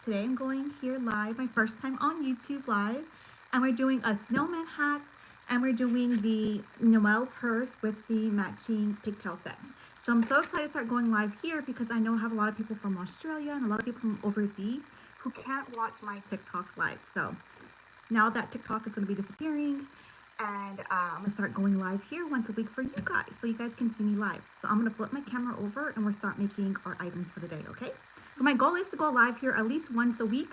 Today I'm going here live, my first time on YouTube live, and we're doing a snowman hat, and we're doing the Noelle Purse with the matching pigtail sets. So I'm so excited to start going live here because I know I have a lot of people from Australia and a lot of people from overseas who can't watch my TikTok live. So now that TikTok is going to be disappearing, and I'm going to start going live here once a week for you guys, so you guys can see me live. So I'm going to flip my camera over and we'll start making our items for the day, okay? So my goal is to go live here at least once a week,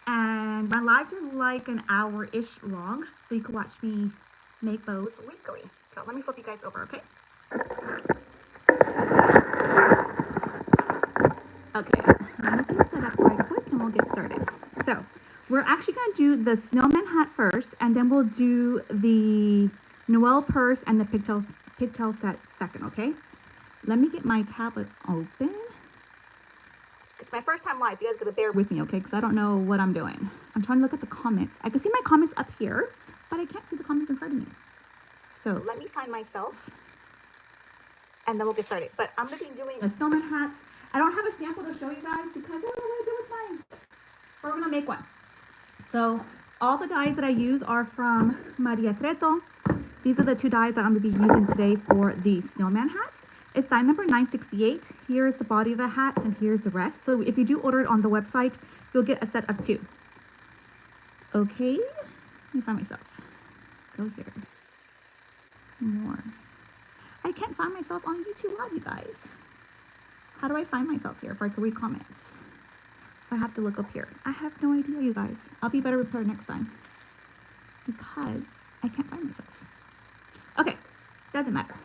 and my lives are like an hour-ish long, so you can watch me make bows weekly. So let me flip you guys over, okay? Okay, let me get set up right quick and we'll get started. So we're actually going to do the snowman hat first, and then we'll do the Noelle purse and the pigtail set second, okay? Let me get my tablet open. It's my first time live, so you guys gotta bear with me, okay? Because I don't know what I'm doing. I'm trying to look at the comments. I can see my comments up here, but I can't see the comments in front of me. So let me find myself, and then we'll get started. But I'm gonna be doing a snowman hat. I don't have a sample to show you guys because I don't know what to do with mine. So we're gonna make one. So all the dyes that I use are from Maria Treto. These are the two dyes that I'm gonna be using today for the snowman hats. It's size number 968. Here's the body of the hat, and here's the rest. So if you do order it on the website, you'll get a set of 2. Okay, let me find myself. Go here. More. I can't find myself on YouTube Live, you guys. How do I find myself here if I can read comments? I have to look up here. I have no idea, you guys. I'll be better prepared next time because I can't find myself. Okay, doesn't matter.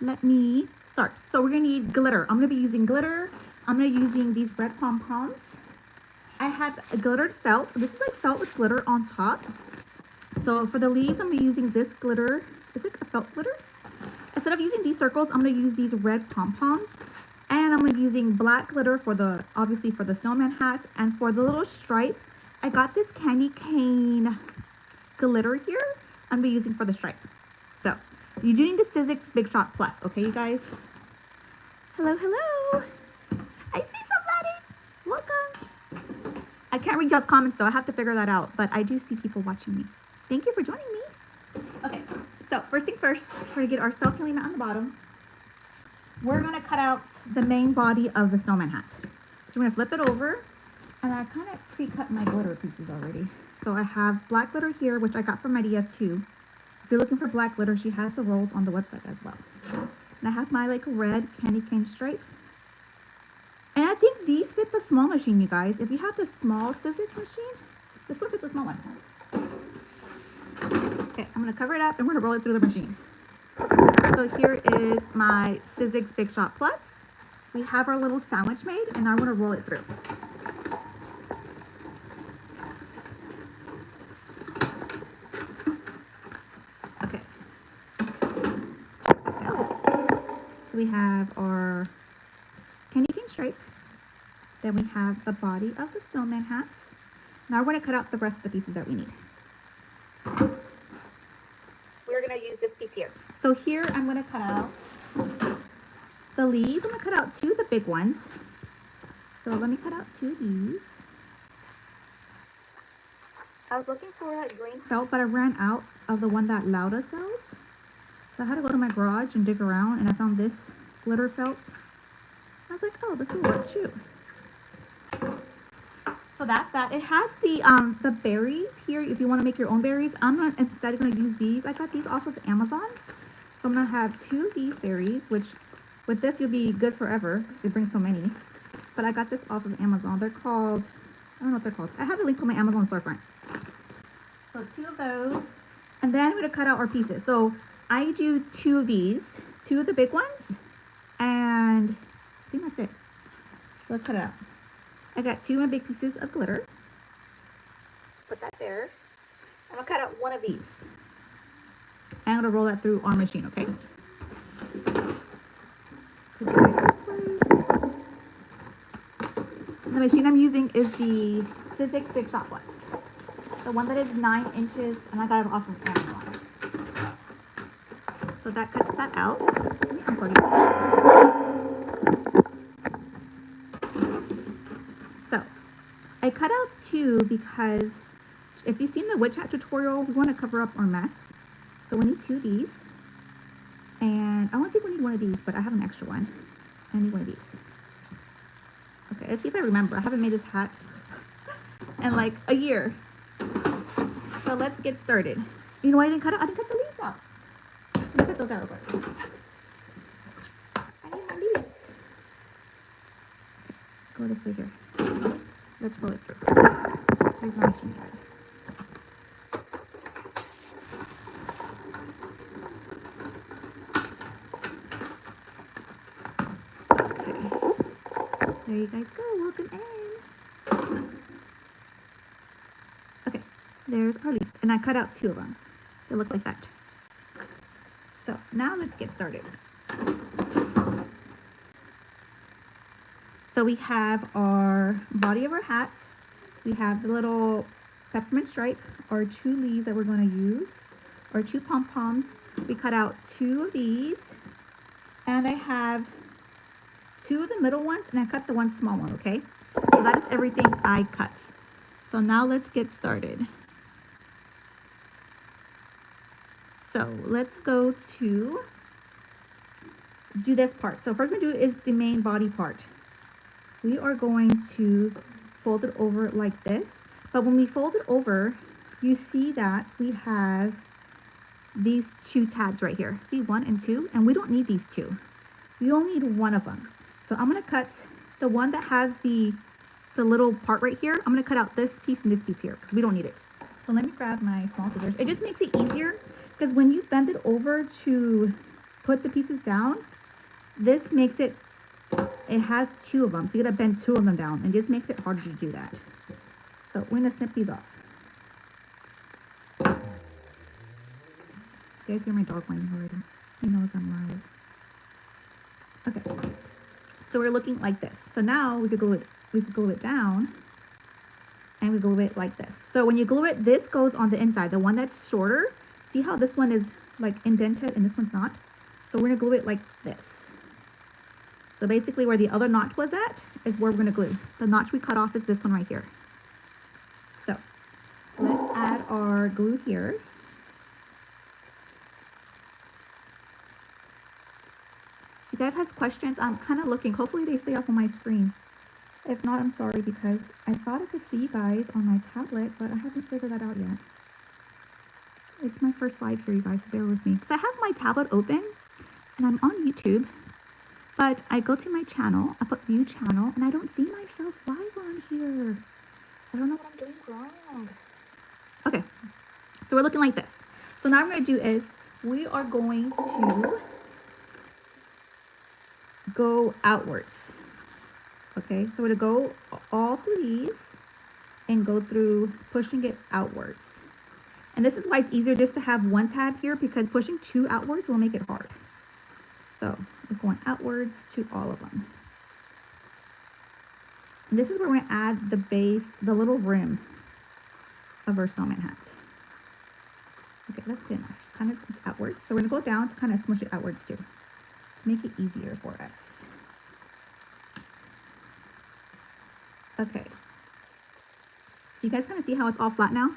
Let me start. So we're gonna need glitter. I'm gonna be using glitter. I'm gonna be using these red pom-poms. I have a glittered felt. This is like felt with glitter on top. So for the leaves, I'm gonna be using this glitter. Is it a felt glitter? Instead of using these circles, I'm gonna use these red pom-poms. And I'm gonna be using black glitter for the, obviously for the snowman hat. And for the little stripe, I got this candy cane glitter here. I'm gonna be using for the stripe. So you do need the Sizzix Big Shot Plus, okay, you guys? Hello, hello. I see somebody. Welcome. I can't read y'all's comments, though. I have to figure that out. But I do see people watching me. Thank you for joining me. Okay, so first things first, we're going to get our self-healing mat on the bottom. We're going to cut out the main body of the snowman hat. So we're going to flip it over. And I kind of pre-cut my glitter pieces already. So I have black glitter here, which I got from Maria, too. If you're looking for black glitter, she has the rolls on the website as well. And I have my like red candy cane stripe. And I think these fit the small machine, you guys. If you have the small Sizzix machine, this one fits the small one. Okay, I'm gonna cover it up and we're gonna roll it through the machine. So here is my Sizzix Big Shot Plus. We have our little sandwich made, and now we're gonna roll it through. So we have our candy cane stripe. Then we have the body of the snowman hat. Now we're going to cut out the rest of the pieces that we need. We're going to use this piece here. So here I'm going to cut out the leaves. I'm going to cut out 2 of the big ones. So let me cut out 2 of these. I was looking for that green felt, but I ran out of the one that Lauda sells. So I had to go to my garage and dig around, and I found this glitter felt. I was like, oh, this will work too. So that's that. It has the berries here if you want to make your own berries. I'm not instead going to use these. I got these off of Amazon. So I'm going to have 2 of these berries, which with this you'll be good forever because you bring so many. But I got this off of Amazon. They're called, I don't know what they're called. I have a link on my Amazon storefront. So 2 of those. And then we're going to cut out our pieces. So I do 2 of these, 2 of the big ones, and I think that's it. Let's cut it out. I got 2 of my big pieces of glitter. Put that there. I'm gonna cut out 1 of these. And I'm gonna roll that through our machine, okay? Put you guys this way. The machine I'm using is the Sizzix Big Shot Plus. The one that is 9 inches, and I got it off of Amazon. So that cuts that out. Let me unplug it. So I cut out 2 because if you've seen the witch hat tutorial, we want to cover up our mess. So we need 2 of these. And I don't think we need 1 of these, but I have an extra one. I need 1 of these. Okay, let's see if I remember. I haven't made this hat in like a year. So let's get started. You know what I didn't cut out? I didn't cut the leaves out. Let me cut those out real quick. I need my leaves. Okay, go this way here. Let's roll it through. Here's my machine, guys. There you guys go, welcome in. Okay, there's our leaves. And I cut out 2 of them. They look like that. So now let's get started. So we have our body of our hats. We have the little peppermint stripe, our 2 leaves that we're gonna use, our 2 pom-poms. We cut out 2 of these. And I have 2 of the middle ones, and I cut the 1 small one, okay? So that is everything I cut. So now let's get started. So let's go to do this part. So first we're gonna do is the main body part. We are going to fold it over like this. But when we fold it over, you see that we have these 2 tabs right here. See, 1 and 2, and we don't need these 2. We only need 1 of them. So I'm gonna cut the one that has the little part right here. I'm gonna cut out this piece and this piece here because we don't need it. So let me grab my small scissors. It just makes it easier because when you bend it over to put the pieces down, this makes it, it has 2 of them. So you gotta bend 2 of them down, and it just makes it harder to do that. So we're gonna snip these off. You guys hear my dog whining already? He knows I'm live. Okay. So we're looking like this. So now we could glue it down, and we glue it like this. So when you glue it, this goes on the inside. The one that's shorter, see how this one is like indented and this one's not? So we're gonna glue it like this. So basically where the other notch was at is where we're gonna glue. The notch we cut off is this one right here. So let's add our glue here. If you guys have questions, I'm kind of looking. Hopefully they stay up on my screen. If not, I'm sorry because I thought I could see you guys on my tablet, but I haven't figured that out yet. It's my first live here, you guys, so bear with me. Because I have my tablet open and I'm on YouTube, but I go to my channel, I put view channel, and I don't see myself live on here. I don't know what I'm doing wrong. Okay, so we're looking like this. So now what I'm going to do is we are going to go outwards. Okay, so we're going to go all through these and go through pushing it outwards. And this is why it's easier just to have 1 tab here, because pushing 2 outwards will make it hard. So we're going outwards to all of them. And this is where we're going to add the base, the little rim of our snowman hat. Okay, that's good enough. Kind of it's outwards. So we're going to go down to kind of smush it outwards too, to make it easier for us. Okay. So you guys kind of see how it's all flat now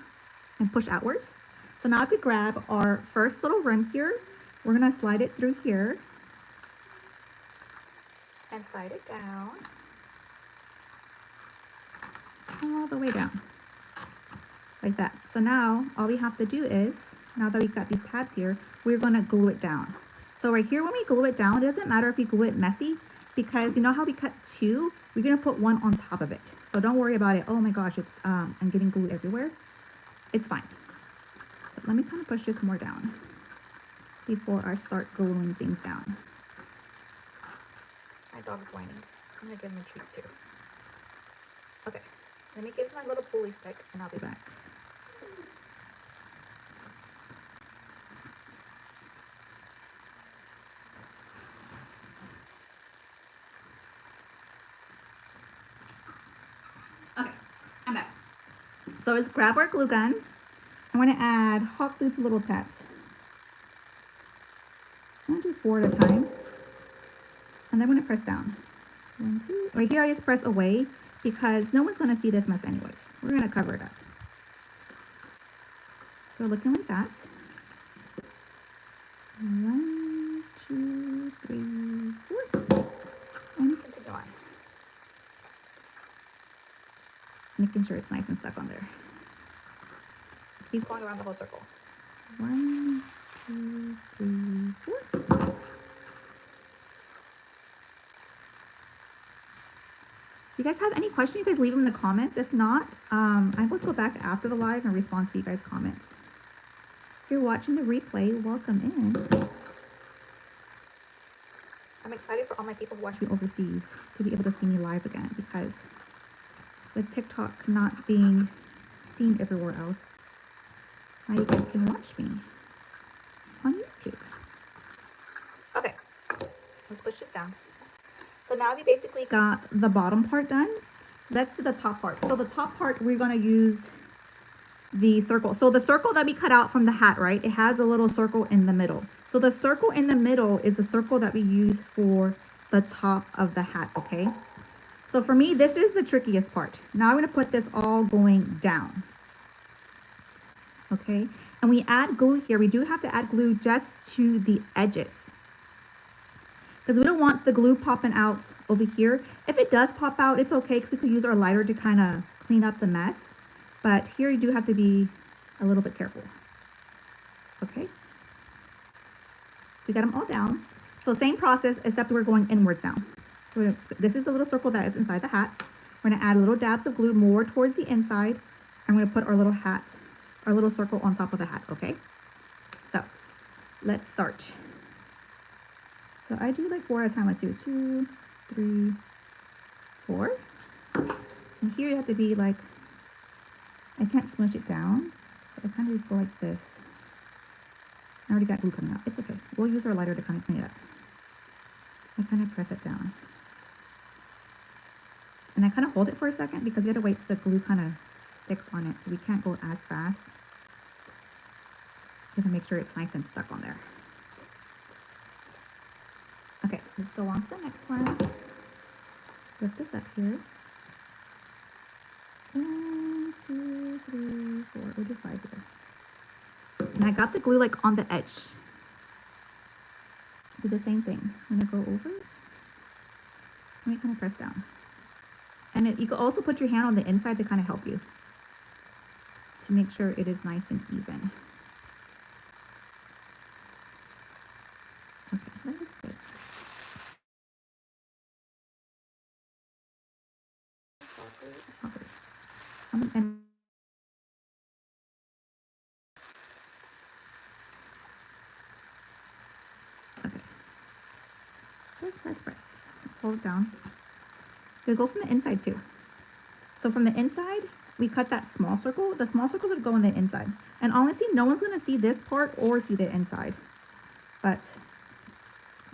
and push outwards. So now I could grab our first little rim here. We're going to slide it through here and slide it down all the way down like that. So now all we have to do is, now that we've got these tabs here, we're going to glue it down. So right here, when we glue it down, it doesn't matter if we glue it messy, because you know how we cut 2? We're going to put 1 on top of it. So don't worry about it. Oh my gosh, it's I'm getting glue everywhere. It's fine. So let me kind of push this more down before I start gluing things down. My dog is whining. I'm going to give him a treat too. Okay, let me give him my little pulley stick and I'll be back. Okay, I'm back. So let's grab our glue gun. I'm going to add hot glue to little tabs. I'm going to do 4 at a time. And then I'm going to press down. 1, 2. Right here I just press away because no one's going to see this mess anyways. We're going to cover it up. So looking like that. 1, 2, 3, 4. And continue on. Making sure it's nice and stuck on there. Keep going around the whole circle. 1, 2, 3, 4. If you guys have any questions, you guys leave them in the comments. If not, I will go back after the live and respond to you guys' comments. If you're watching the replay, welcome in. I'm excited for all my people who watch me overseas to be able to see me live again, because with TikTok not being seen everywhere else, now you guys can watch me on YouTube. Okay, let's push this down. So now we basically got the bottom part done. Let's do the top part. So the top part, we're going to use the circle. So the circle that we cut out from the hat, right? It has a little circle in the middle. So the circle in the middle is the circle that we use for the top of the hat, okay? So for me, this is the trickiest part. Now I'm going to put this all going down. Okay? And we add glue here. We do have to add glue just to the edges, because we don't want the glue popping out over here. If it does pop out, it's okay, because we could use our lighter to kind of clean up the mess. But here you do have to be a little bit careful. Okay. So we got them all down. So same process, except we're going inwards now. So this is the little circle that is inside the hats. We're going to add little dabs of glue more towards the inside. I'm going to put our little hats, our little circle on top of the hat. Okay. So let's start. So I do like 4 at a time. Let's do 2, 3, 4. And here you have to be like, I can't smush it down. So I kind of just go like this. I already got glue coming out. It's okay. We'll use our lighter to kind of clean it up. I kind of press it down. And I kind of hold it for a second, because you have to wait till the glue kind of sticks on it. So we can't go as fast. You have to make sure it's nice and stuck on there. Okay, let's go on to the next ones. Lift this up here. 1, 2, 3, 4. We'll do 5 here. And I got the glue like on the edge. Do the same thing. I'm gonna go over. Let me kind of press down. And you can also put your hand on the inside to kind of help you, to make sure it is nice and even. Okay, that looks good. Okay. And okay. Press. Let's hold it down. They go from the inside too. So from the inside, we cut that small circle. The small circles would go on the inside. And honestly, no one's going to see this part or see the inside. But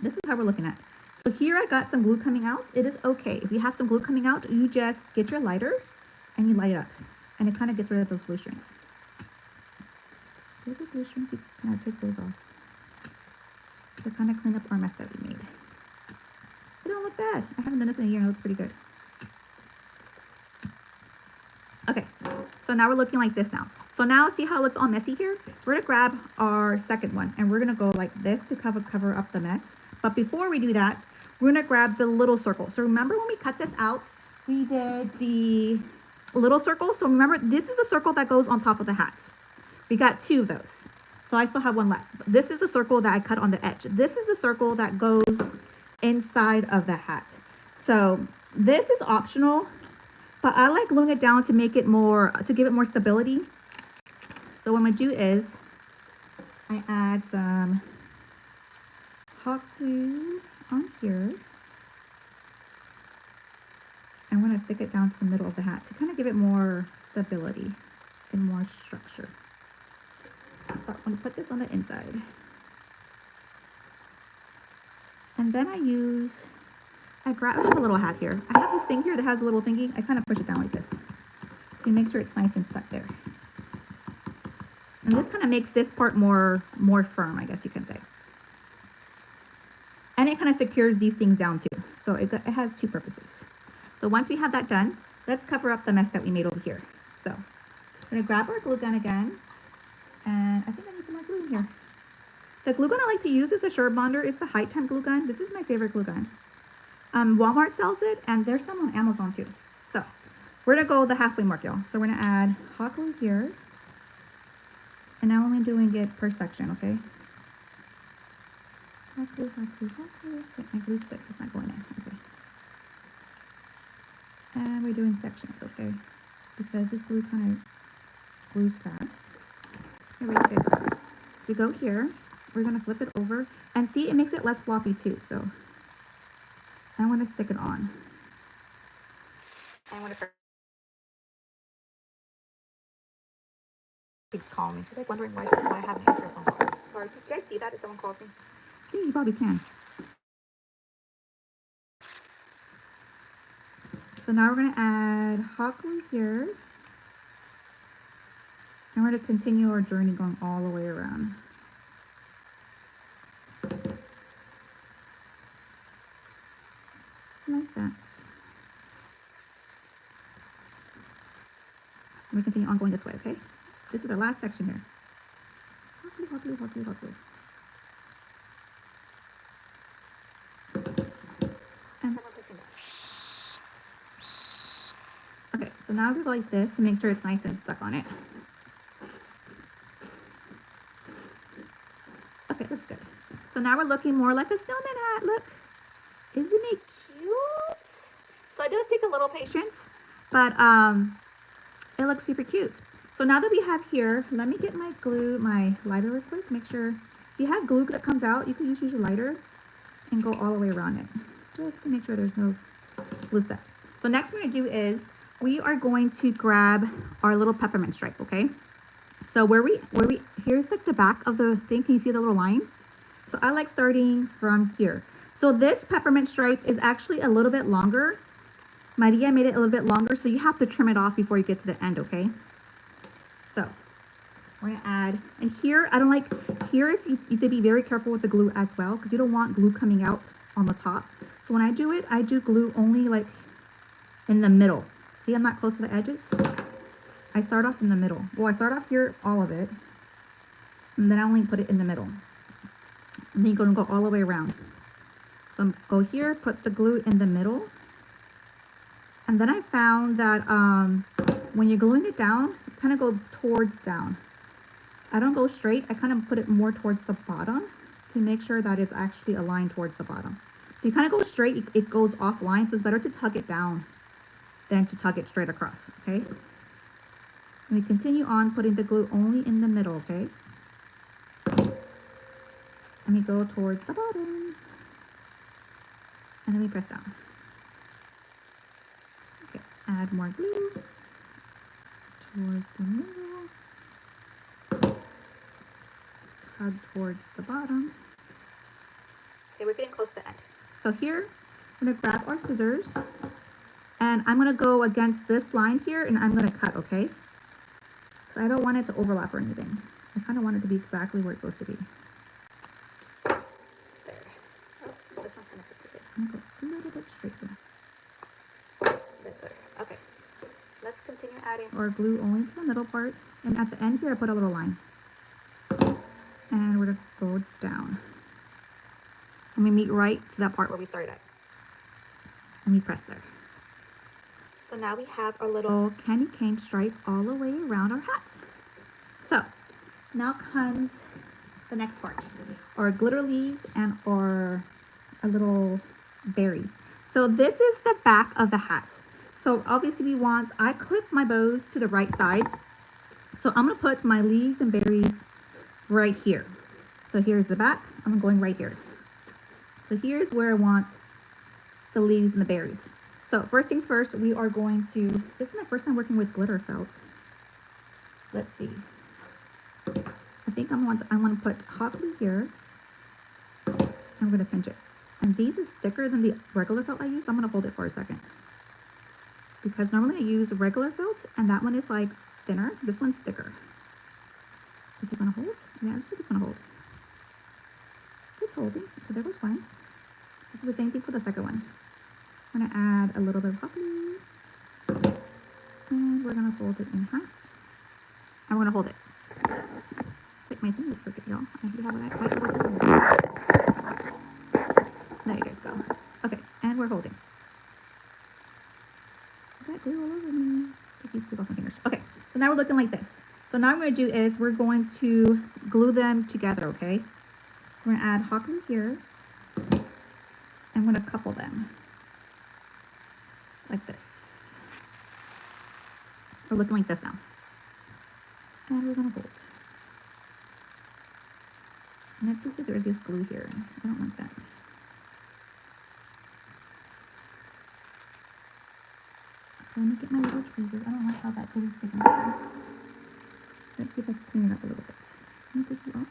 this is how we're looking at. So here I got some glue coming out. It is okay. If you have some glue coming out, you just get your lighter and you light it up. And it kind of gets rid of those glue strings. Those are glue strings. You kind of take those off. To kind of clean up our mess that we made. It don't look bad. I haven't done this in a year and it looks pretty good. Okay, so now we're looking like this now. So now see how it looks all messy here? We're gonna grab our second one and we're gonna go like this to cover up the mess. But before we do that, we're gonna grab the little circle. So remember when we cut this out, we did the little circle. So remember, this is the circle that goes on top of the hat. We got 2 of those. So I still have 1 left. This is the circle that I cut on the edge. This is the circle that goes inside of the hat. So this is optional, but I like gluing it down to make it more, to give it more stability. So what I'm gonna do is I add some hot glue on here. I'm gonna stick it down to the middle of the hat to kind of give it more stability and more structure. So I'm gonna put this on the inside. And then I have a little hat here. I have this thing here that has a little thingy. I kind of push it down like this to make sure it's nice and stuck there. And this kind of makes this part more firm, I guess you can say. And it kind of secures these things down too. So it has two purposes. So once we have that done, let's cover up the mess that we made over here. So we're gonna grab our glue gun again, and I think I need some more glue in here. The glue gun I like to use is the Sure Bonder. It's the High Temp glue gun. This is my favorite glue gun. Walmart sells it, and there's some on Amazon too. So we're gonna go the halfway mark, y'all. So we're gonna add hot glue here, and now I'm doing it per section, okay? Hot glue, hot glue, hot glue. Okay, my glue stick is not going in. Okay. And we're doing sections, okay? Because this glue kind of glues fast. Here, wait, guys. So you go here. We're gonna flip it over, and see, it makes it less floppy too. So I want to stick it on. I want to. Keeps calling me. She's like wondering why I haven't answered her phone call. Sorry, can you guys see that if someone calls me? I think you probably can. So now we're gonna add hot glue here, and we're gonna continue our journey going all the way around. Like that. And we continue on going this way, okay? This is our last section here. Hot glue, hot glue, hot glue, hot glue. And then we're pressing that. Okay, so now we go like this to make sure it's nice and stuck on it. Okay, looks good. So now we're looking more like a snowman hat. Look, isn't it cute? So it does take a little patience, but it looks super cute. So now that we have here, let me get my glue, my lighter real quick. Make sure, if you have glue that comes out, you can use your lighter and go all the way around it, just to make sure there's no glue stuff. So next we're gonna do is, we are going to grab our little peppermint stripe, okay? So here's like the back of the thing. Can you see the little line? So I like starting from here. So this peppermint stripe is actually a little bit longer. Maria made it a little bit longer, so you have to trim it off before you get to the end, okay? So we're gonna add, and here, I don't like, here if you need to be very careful with the glue as well, because you don't want glue coming out on the top. So when I do it, I do glue only like in the middle. See, I'm not close to the edges. I start off in the middle. Well, I start off here, all of it, and then I only put it in the middle. And then you're gonna go all the way around. So go here, put the glue in the middle. And then I found that when you're gluing it down, kind of go towards down. I don't go straight. I kind of put it more towards the bottom to make sure that it's actually aligned towards the bottom. So you kind of go straight, it goes offline. So it's better to tug it down than to tug it straight across, okay? And we continue on putting the glue only in the middle, okay? And we go towards the bottom. And then we press down. Okay, add more glue towards the middle. Tug towards the bottom. Okay, we're getting close to the end. So here, I'm gonna grab our scissors, and I'm gonna go against this line here, and I'm gonna cut, okay? So I don't want it to overlap or anything. I kind of want it to be exactly where it's supposed to be. There. Oh, this one kind of crooked. I'm gonna go a little bit straight here. That's better. Okay. Let's continue adding our glue only to the middle part. And at the end here, I put a little line. And we're gonna go down. And we meet right to that part where we started at. And we press there. So now we have our little candy cane stripe all the way around our hat. So now comes the next part, our glitter leaves and our little berries. So this is the back of the hat. So obviously I clip my bows to the right side. So I'm gonna put my leaves and berries right here. So here's the back, I'm going right here. So here's where I want the leaves and the berries. So first things first, we are going to, this is my first time working with glitter felt. Let's see. I think I want to put hot glue here. I'm gonna pinch it. And these is thicker than the regular felt I used. I'm gonna hold it for a second. Because normally I use regular felt and that one is like thinner. This one's thicker. Is it gonna hold? Yeah, it looks like it's gonna hold. It's holding. Okay, that was fine. Let's do the same thing for the second one. We're gonna add a little bit of hot glue. And we're gonna fold it in half. And we're gonna hold it. So my thing is crooked, y'all. I do have a right little glue here. There you guys go. Okay, and we're holding. I got glue all over me. Take these glue off my fingers. Okay, so now we're looking like this. So now what we're gonna do is we're going to glue them together, okay? So we're gonna add hot glue here. I'm gonna couple them like this. We're looking like this now. And we're gonna hold. And let's see if there is glue here. I don't want that. Let me get my little tweezers. I don't like how that glue is sticking out. Let's see if I can clean it up a little bit. Can I take you off?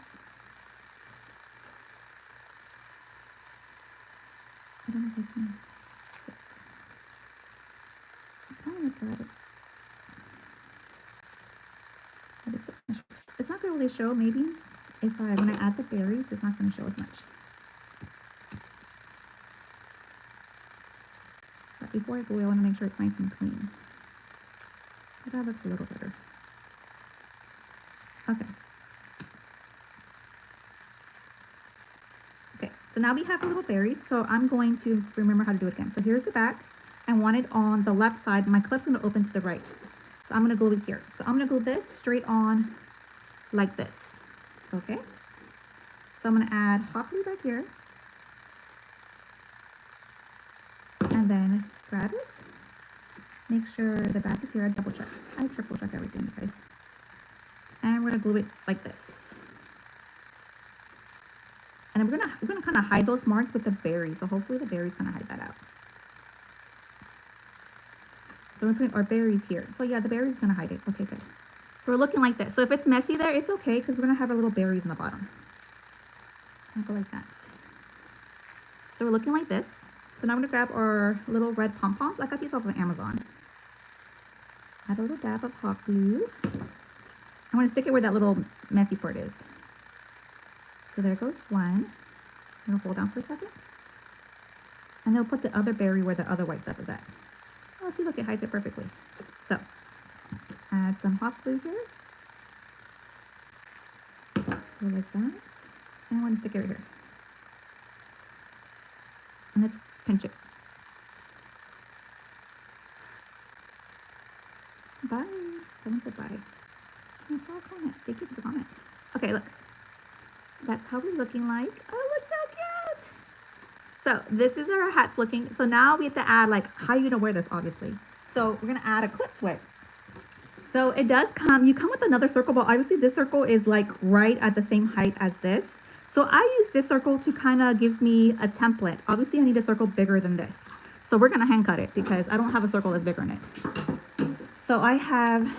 I don't know if I can. So I kind of got it. But it's not going to really show, maybe. When I add the berries, it's not going to show as much. But before I glue, I want to make sure it's nice and clean. But that looks a little better. Okay. Okay, so now we have the little berries. So I'm going to remember how to do it again. So here's the back. I want it on the left side. My clip's going to open to the right. So I'm going to glue it here. So I'm going to glue this straight on like this. Okay. So I'm going to add hot glue back here. And then grab it. Make sure the back is here. I double check. I triple check everything, you guys. And we're going to glue it like this. And we're gonna kind of hide those marks with the berries. So hopefully the berries kind of hide that out. So we're putting our berries here. So yeah, the berries is gonna hide it. Okay, good. So we're looking like this. So if it's messy there, it's okay because we're gonna have our little berries in the bottom. I'll go like that. So we're looking like this. So now I'm gonna grab our little red pom-poms. I got these off of Amazon. Add a little dab of hot glue. I want to stick it where that little messy part is. So there goes one. I'm gonna hold down for a second. And then we'll put the other berry where the other white stuff is at. Oh, see, look, it hides it perfectly. So, add some hot glue here. Go like that. And I want to stick it right here. And let's pinch it. Bye. Someone said bye. I saw a comment. Thank you for the comment. Okay, look. That's how we're looking like. Oh, looks so cute. So this is our hats looking. So now we have to add, like, how are you gonna wear this, obviously? So we're gonna add a clip sweat. So it does come, you come with another circle, but obviously this circle is like right at the same height as this. So I use this circle to kind of give me a template. Obviously I need a circle bigger than this. So we're gonna hand cut it because I don't have a circle that's bigger than it. So I have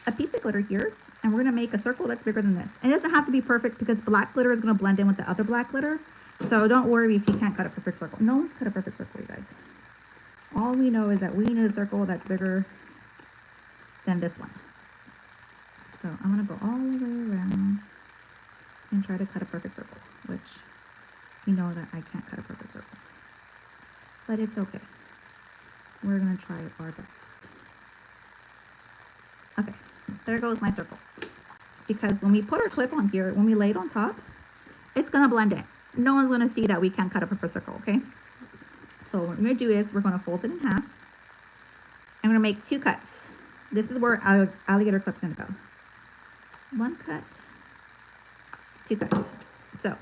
a piece of glitter here. And we're going to make a circle that's bigger than this. And it doesn't have to be perfect because black glitter is going to blend in with the other black glitter. So don't worry if you can't cut a perfect circle. No one can cut a perfect circle, you guys. All we know is that we need a circle that's bigger than this one. So I'm going to go all the way around and try to cut a perfect circle, which you know that I can't cut a perfect circle. But it's okay. We're going to try our best. Okay. There goes my circle. Because when we put our clip on here, when we lay it on top, it's going to blend in. No one's going to see that we can't cut a perfect circle, okay? So what we're going to do is we're going to fold it in half. I'm going to make 2 cuts. This is where our alligator clip's going to go. 1 cut, 2 cuts. So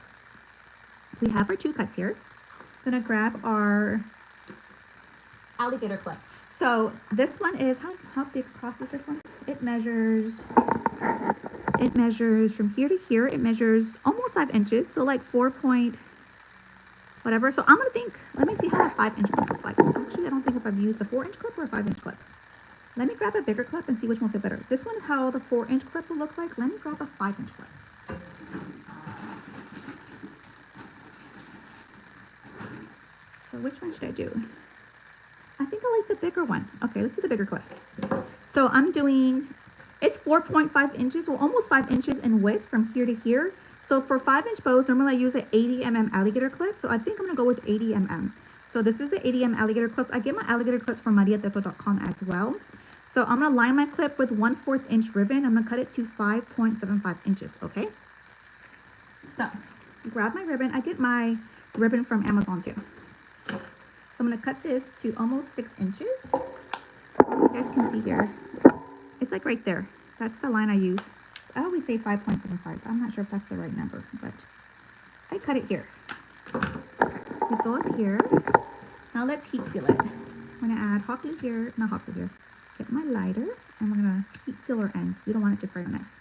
we have our 2 cuts here. I'm going to grab our alligator clip. So this one is, how big across is this one? It measures from here to here. It measures almost 5 inches. So like 4 point whatever. So I'm going to think, let me see how a 5-inch clip looks like. Actually, I don't think if I've used a 4-inch clip or a 5-inch clip. Let me grab a bigger clip and see which one will fit better. This one is how the 4-inch clip will look like. Let me grab a 5-inch clip. So which one should I do? I think I like the bigger one. Okay, let's do the bigger clip. So I'm doing, it's 4.5 inches, well, almost 5 inches in width from here to here. So for 5-inch bows, normally I use an 80 mm alligator clip. So I think I'm gonna go with 80 mm. So this is the ADM alligator clips. I get my alligator clips from mariateto.com as well. So I'm gonna line my clip with 1/4 inch ribbon. I'm gonna cut it to 5.75 inches, okay? So grab my ribbon. I get my ribbon from Amazon too. So I'm gonna cut this to almost 6 inches. You guys can see here, it's like right there. That's the line I use. I always say 5.75. I'm not sure if that's the right number, but I cut it here. We go up here. Now let's heat seal it. I'm gonna add hot glue here, not hot glue here. Get my lighter, and we're gonna heat seal our ends. We don't want it to frame us.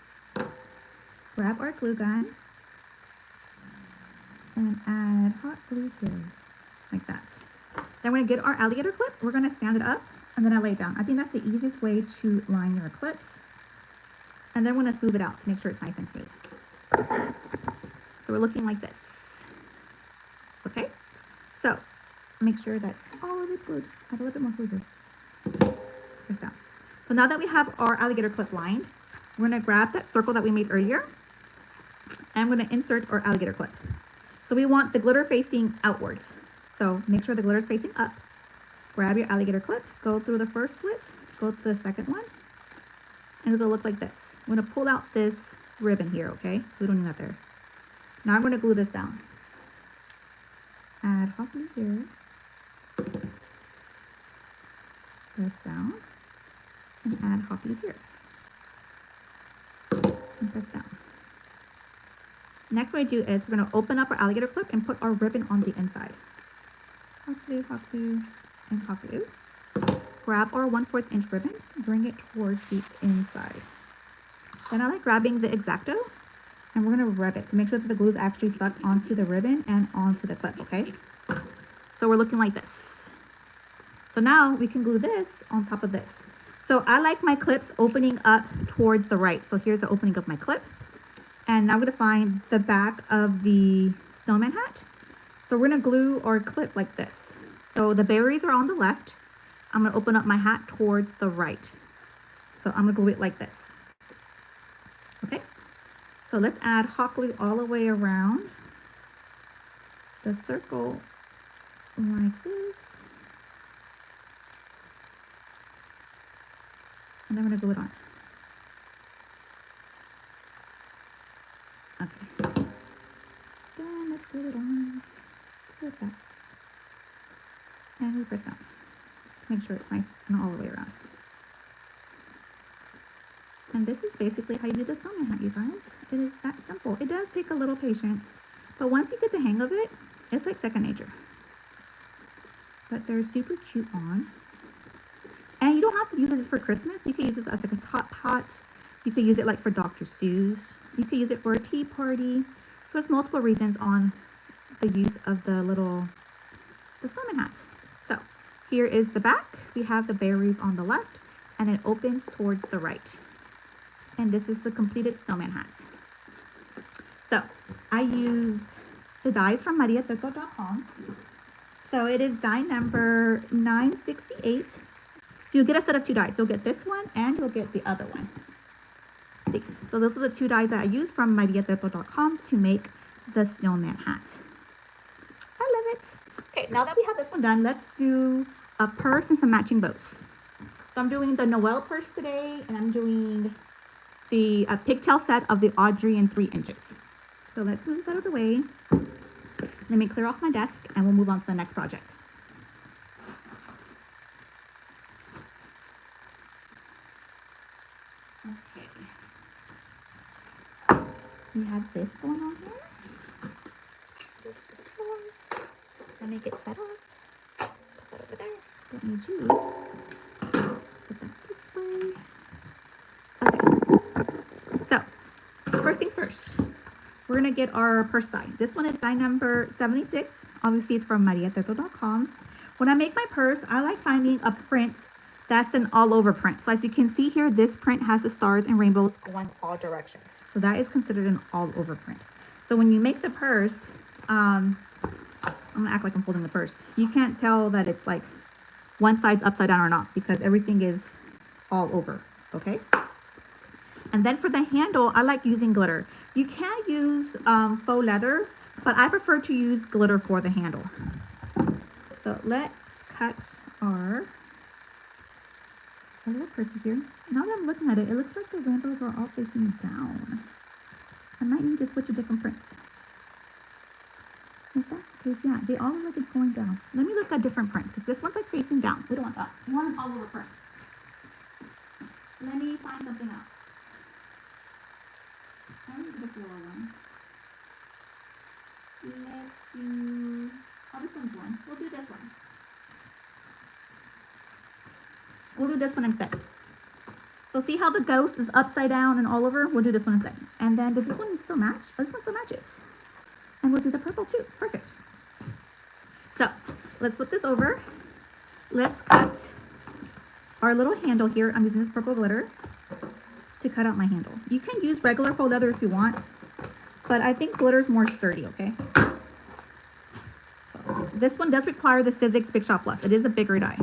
Grab our glue gun and add hot glue here, like that. Then we're gonna get our alligator clip. We're gonna stand it up, and then I lay it down. I think that's the easiest way to line your clips. And then we're gonna smooth it out to make sure it's nice and smooth. So we're looking like this. Okay? So make sure that all of it's glued. Add a little bit more glue here. Press down. So now that we have our alligator clip lined, we're gonna grab that circle that we made earlier, and we're gonna insert our alligator clip. So we want the glitter facing outwards. So make sure the glitter is facing up. Grab your alligator clip, go through the first slit, go through the second one, and it'll look like this. I'm gonna pull out this ribbon here, okay? We don't need that there. Now I'm gonna glue this down. Add hot glue here. Press down. And add hot glue here. And press down. Next what I do is we're gonna open up our alligator clip and put our ribbon on the inside. Hot glue, and hot glue. Grab our 1/4 inch ribbon, bring it towards the inside. Then I like grabbing the X-Acto, and we're gonna rub it to make sure that the glue is actually stuck onto the ribbon and onto the clip, okay? So we're looking like this. So now we can glue this on top of this. So I like my clips opening up towards the right. So here's the opening of my clip. And now I'm gonna find the back of the snowman hat. So we're gonna glue our clip like this. So the berries are on the left. I'm gonna open up my hat towards the right. So I'm gonna glue it like this. Okay? So let's add hot glue all the way around the circle like this. And then we're gonna glue it on. Okay. Then let's glue it on to the back. And we press down to make sure it's nice and all the way around. And this is basically how you do the snowman hat, you guys. It is that simple. It does take a little patience, but once you get the hang of it, it's like second nature. But they're super cute on. And you don't have to use this for Christmas. You can use this as like a top pot. You could use it like for Dr. Seuss. You could use it for a tea party. So there's multiple reasons on the use of the snowman hat. So here is the back. We have the berries on the left, and it opens towards the right. And this is the completed snowman hat. So I used the dies from mariateto.com. So it is die number 968. So you'll get a set of 2 dies. You'll get this one and you'll get the other one. Thanks. So those are the 2 dies that I used from mariateto.com to make the snowman hat. I love it. Okay, now that we have this one done, let's do a purse and some matching bows. So I'm doing the Noelle Purse today, and I'm doing the pigtail set of the Audrey in 3 inches. So let's move this out of the way. Let me clear off my desk, and we'll move on to the next project. Okay. We have this going on here. This to the floor. Let me get set up. Put that over there. Don't need you. Put that this way. Okay. So, first things first. We're going to get our purse die. This one is die number 76. Obviously, it's from mariateto.com. When I make my purse, I like finding a print that's an all-over print. So as you can see here, this print has the stars and rainbows going all directions. So that is considered an all-over print. So when you make the purse, I'm going to act like I'm folding the purse. You can't tell that it's like one side's upside down or not because everything is all over, okay? And then for the handle, I like using glitter. You can use faux leather, but I prefer to use glitter for the handle. So let's cut our little pursy here. Now that I'm looking at it, it looks like the rainbows are all facing down. I might need to switch to different prints. If that's the case, yeah, they all look like it's going down. Let me look at a different print because this one's like facing down. We don't want that. We want an all over print. Let me find something else. I want to do the floral one. Let's do, oh, this one's one. We'll do this one. We'll do this one instead. So see how the ghost is upside down and all over? We'll do this one instead. And then does this one still match? Oh, this one still matches. And we'll do the purple too. Perfect. So let's flip this over. Let's cut our little handle here. I'm using this purple glitter to cut out my handle. You can use regular faux leather if you want, but I think glitter is more sturdy, okay? So this one does require the Sizzix Big Shot Plus. It is a bigger die.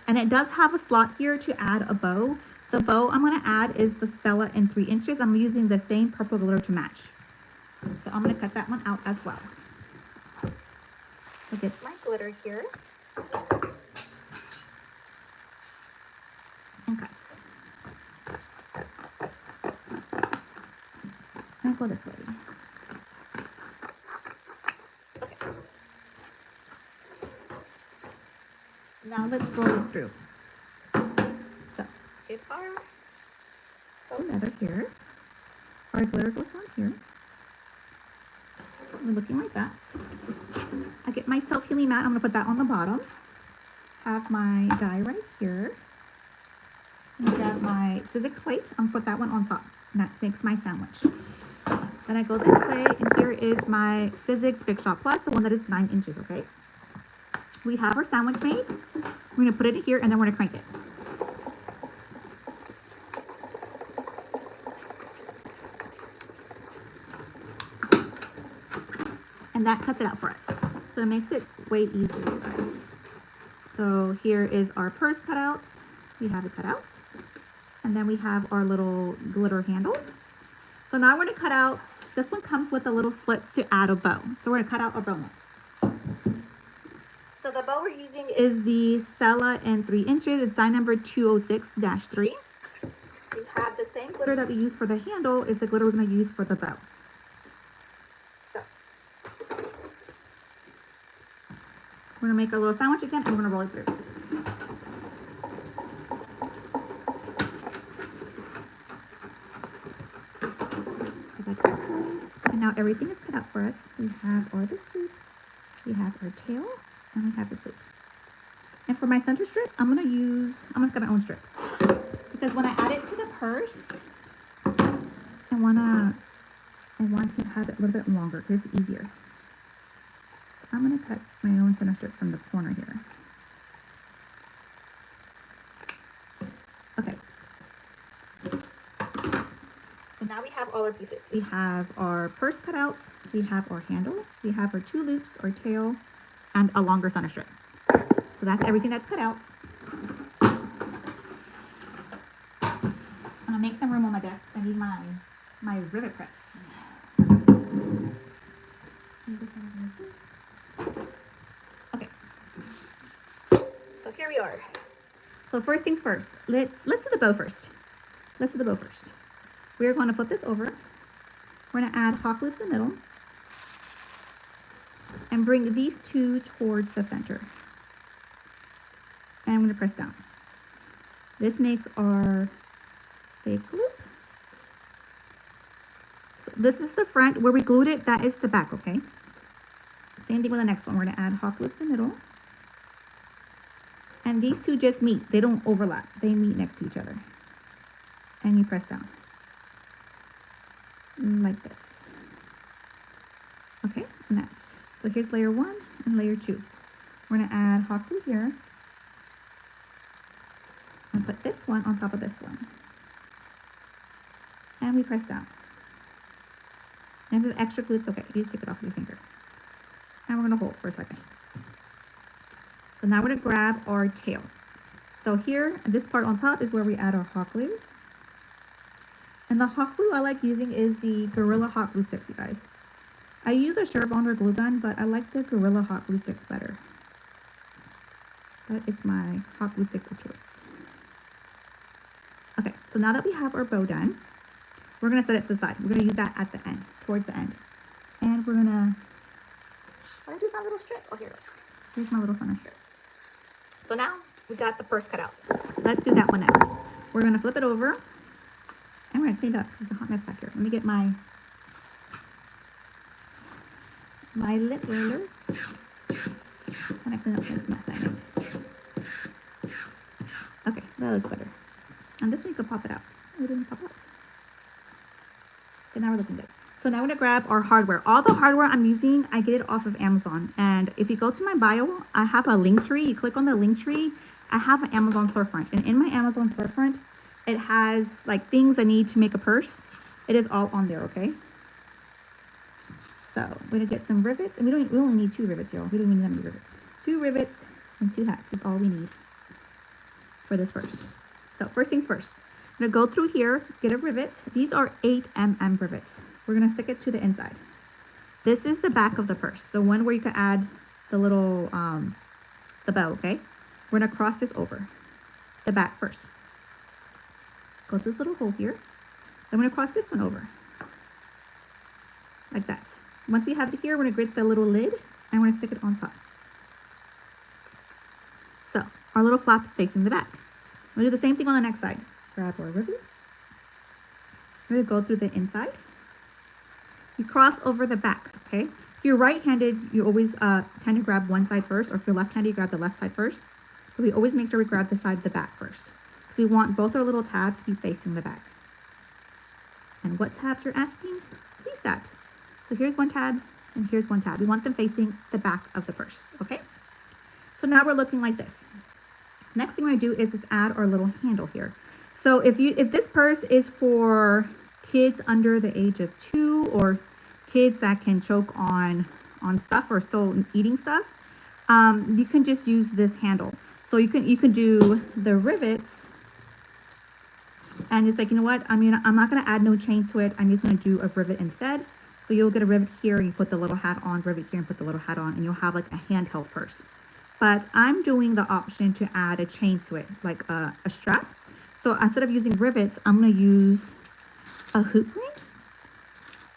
And it does have a slot here to add a bow. The bow I'm going to add is the Stella in 3 inches. I'm using the same purple glitter to match. So I'm going to cut that one out as well. So get my glitter here. And cuts. And I go this way. Okay. Now let's roll it through. So get our faux leather here. Our glitter goes down here. We're looking like that. I get my self-healing mat. I'm going to put that on the bottom. Have my die right here. And I grab my Sizzix plate. I'm going to put that one on top. And that makes my sandwich. Then I go this way, and here is my Sizzix Big Shot Plus, the one that is 9 inches, okay? We have our sandwich made. We're going to put it in here, and then we're going to crank it. And that cuts it out for us. So it makes it way easier, you guys. So here is our purse cutouts. We have the cutouts. And then we have our little glitter handle. So now we're going to cut out, this one comes with the little slits to add a bow. So we're going to cut out our bow next. So the bow we're using is the Stella in 3 inches. It's die number 206-3. We have the same glitter that we use for the handle is the glitter we're going to use for the bow. So we're going to make our little sandwich again, and we're going to roll it through. Go back this way. And now everything is cut out for us. We have our this loop, we have our tail, and we have this loop. And for my center strip, I'm going to cut my own strip. Because when I add it to the purse, I want to have it a little bit longer because it's easier. So I'm going to cut my own center strip from the corner here. Okay. So now we have all our pieces. We have our purse cutouts, we have our handle, we have our 2 loops, our tail, and a longer center strip. So that's everything that's cut out. I'm going to make some room on my desk because I need my rivet press. Okay. So here we are. So first things first, let's do the bow first. Let's do the bow first. We're going to flip this over. We're going to add hot glue to the middle and bring these 2 towards the center. And I'm going to press down. This makes our big loop. So this is the front where we glued it. That is the back, okay? Same thing with the next one. We're going to add hot glue to the middle. And these 2 just meet. They don't overlap. They meet next to each other. And you press down. Like this. Okay, and that's. So here's layer 1 and layer 2. We're going to add hot glue here. And put this one on top of this one. And we press down. And if you have extra glue, it's okay. You just take it off with your finger. And we're going to hold for a second. So now we're going to grab our tail. So here, this part on top is where we add our hot glue. And the hot glue I like using is the Gorilla Hot Glue Sticks, you guys. I use a Sure Bond or glue gun, but I like the Gorilla Hot Glue Sticks better. That is my hot glue sticks of choice. Okay, so now that we have our bow done, we're gonna set it to the side. We're gonna use that at the end, towards the end. And we're gonna do my little strip. Oh, here it is. Here's my little center strip. So now we got the purse cut out. Let's do that one next. We're gonna flip it over and we're gonna clean it up because it's a hot mess back here. Let me get my lip roller and I clean up this mess I made. Okay, that looks better. And this one you could pop it out. Oh, it didn't pop out. Okay, now we're looking good. So now we're gonna grab our hardware. All the hardware I'm using, I get it off of Amazon. And if you go to my bio, I have a link tree. You click on the link tree, I have an Amazon storefront. And in my Amazon storefront, it has like things I need to make a purse. It is all on there, okay? So we're gonna get some rivets. And we only need 2 rivets, y'all. We don't need that many rivets. 2 rivets and 2 hats is all we need for this purse. So first things first, I'm gonna go through here, get a rivet. These are 8mm rivets. We're gonna stick it to the inside. This is the back of the purse, the one where you can add the little, the bow, okay? We're gonna cross this over, the back first. Go to this little hole here. Then we're gonna cross this one over, like that. Once we have it here, we're gonna grate the little lid and we're gonna stick it on top. So our little flap is facing the back. We're gonna do the same thing on the next side. Grab our rivet. We're gonna go through the inside. You cross over the back, okay? If you're right-handed, you always tend to grab one side first, or if you're left-handed, you grab the left side first. But we always make sure we grab the side of the back first. So we want both our little tabs to be facing the back. And what tabs you're asking? These tabs. So here's one tab, and here's one tab. We want them facing the back of the purse, okay? So now we're looking like this. Next thing we're gonna do is just add our little handle here. So if this purse is for kids under the age of 2 or kids that can choke on stuff or still eating stuff, you can just use this handle. So you can do the rivets and it's like, you know what, I'm not gonna add no chain to it. I'm just gonna do a rivet instead. So you'll get a rivet here, you put the little hat on, rivet here and put the little hat on, and you'll have like a handheld purse. But I'm doing the option to add a chain to it, like a strap. So instead of using rivets, I'm gonna use a hoop ring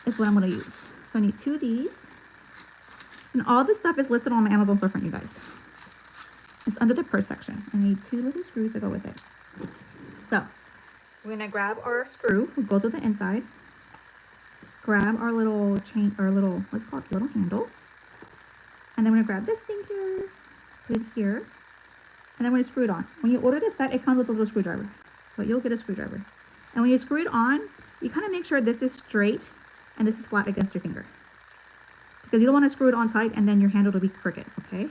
is what I'm gonna use. So I need 2 of these. And all this stuff is listed on my Amazon storefront, you guys. It's under the purse section. I need 2 little screws to go with it. So we're gonna grab our screw, we'll go to the inside, grab our little chain, or little, what's it called, little handle. And then we're gonna grab this thing here, put it here, and then we're gonna screw it on. When you order this set, it comes with a little screwdriver. So you'll get a screwdriver. And when you screw it on, you kind of make sure this is straight and this is flat against your finger. Because you don't want to screw it on tight and then your handle will be crooked, okay?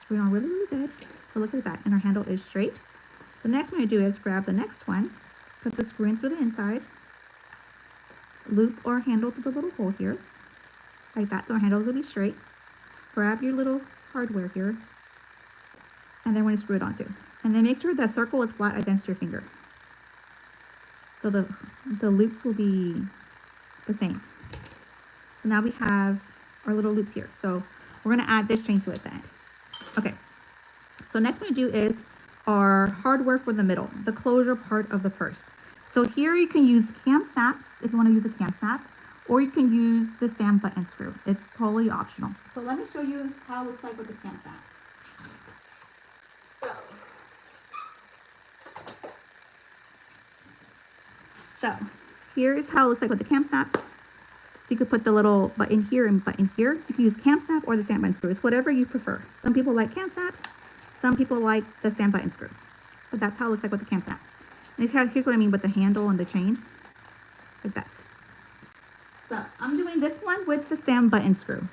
Screw it on really, really good. So it looks like that, and our handle is straight. The next one you do is grab the next one, put the screw in through the inside, loop our handle through the little hole here, like that, so our handle will be straight. Grab your little hardware here, and then we're going to screw it on too. And then make sure the circle is flat against your finger. So the loops will be the same. So now we have our little loops here. So we're going to add this chain to it then. Okay. So next we do is our hardware for the middle, the closure part of the purse. So here you can use cam snaps if you want to use a cam snap, or you can use the SAM button screw. It's totally optional. So let me show you how it looks like with the cam snap. So here's how it looks like with the cam snap. So you could put the little button here and button here. You can use cam snap or the SAM button screw. It's whatever you prefer. Some people like cam snaps. Some people like the SAM button screw. But that's how it looks like with the cam snap. And here's what I mean with the handle and the chain. Like that. So I'm doing this one with the SAM button screw.